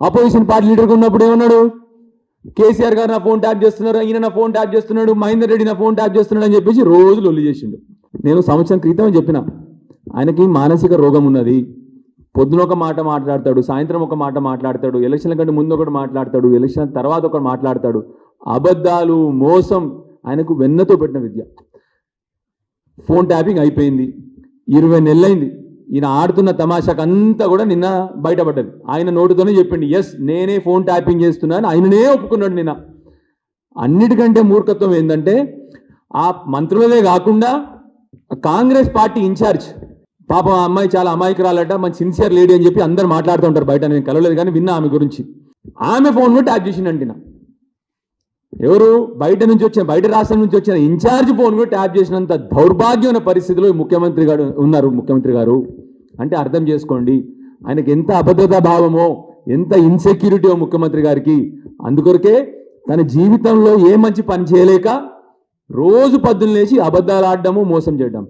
Opposition party లీడర్గా ఉన్నప్పుడు ఏమన్నాడు? కేసీఆర్ గారు నా ఫోన్ ట్యాప్ చేస్తున్నారు, ఈయన నా ఫోన్ ట్యాప్ చేస్తున్నాడు, మహేందర్ రెడ్డి నా ఫోన్ ట్యాప్ చేస్తున్నాడు అని చెప్పేసి రోజు లొల్లి చేసిండు. నేను సంవత్సరం క్రితం చెప్పిన ఆయనకి మానసిక రోగం ఉన్నది. పొద్దున ఒక మాట మాట్లాడతాడు, సాయంత్రం ఒక మాట మాట్లాడతాడు, ఎలక్షన్ల కంటే ముందు ఒకటి మాట్లాడతాడు, ఎలక్షన్ తర్వాత ఒకటి మాట్లాడతాడు. అబద్ధాలు, మోసం ఆయనకు వెన్నతో పెట్టిన విద్య. ఫోన్ ట్యాపింగ్ అయిపోయింది, 20 నెలలైంది. ఈయన ఆడుతున్న తమాషాకు అంతా కూడా నిన్న బయటపడ్డది. ఆయన నోటితోనే చెప్పిండు, ఎస్ నేనే ఫోన్ ట్యాపింగ్ చేస్తున్నాను, ఆయననే ఒప్పుకున్నాడు నిన్న. అన్నిటికంటే మూర్ఖత్వం ఏంటంటే ఆ మంత్రులదే కాకుండా కాంగ్రెస్ పార్టీ ఇన్ఛార్జ్, పాపం ఆ అమ్మాయి చాలా అమాయకురాలట, మంచి సిన్సియర్ లేడీ అని చెప్పి అందరు మాట్లాడుతూ ఉంటారు బయట. నేను కలవలేదు కానీ విన్నా ఆమె గురించి. ఆమె ఫోన్లో ట్యాప్ చేసిండంటిన. ఎవరు? బయట నుంచి వచ్చిన, బయట రాష్ట్రం నుంచి వచ్చిన ఇన్ఛార్జ్ ఫోన్ కూడా ట్యాప్ చేసినంత దౌర్భాగ్యమైన పరిస్థితిలో ముఖ్యమంత్రి గారు ఉన్నారు. ముఖ్యమంత్రి గారు అంటే అర్థం చేసుకోండి, ఆయనకి ఎంత అభద్రతా భావమో, ఎంత ఇన్సెక్యూరిటీయో ముఖ్యమంత్రి గారికి. అందుకొరకే తన జీవితంలో ఏ మంచి పని చేయలేక రోజు పొద్దున్న లేచి అబద్ధాలు ఆడడము, మోసం చేయడం.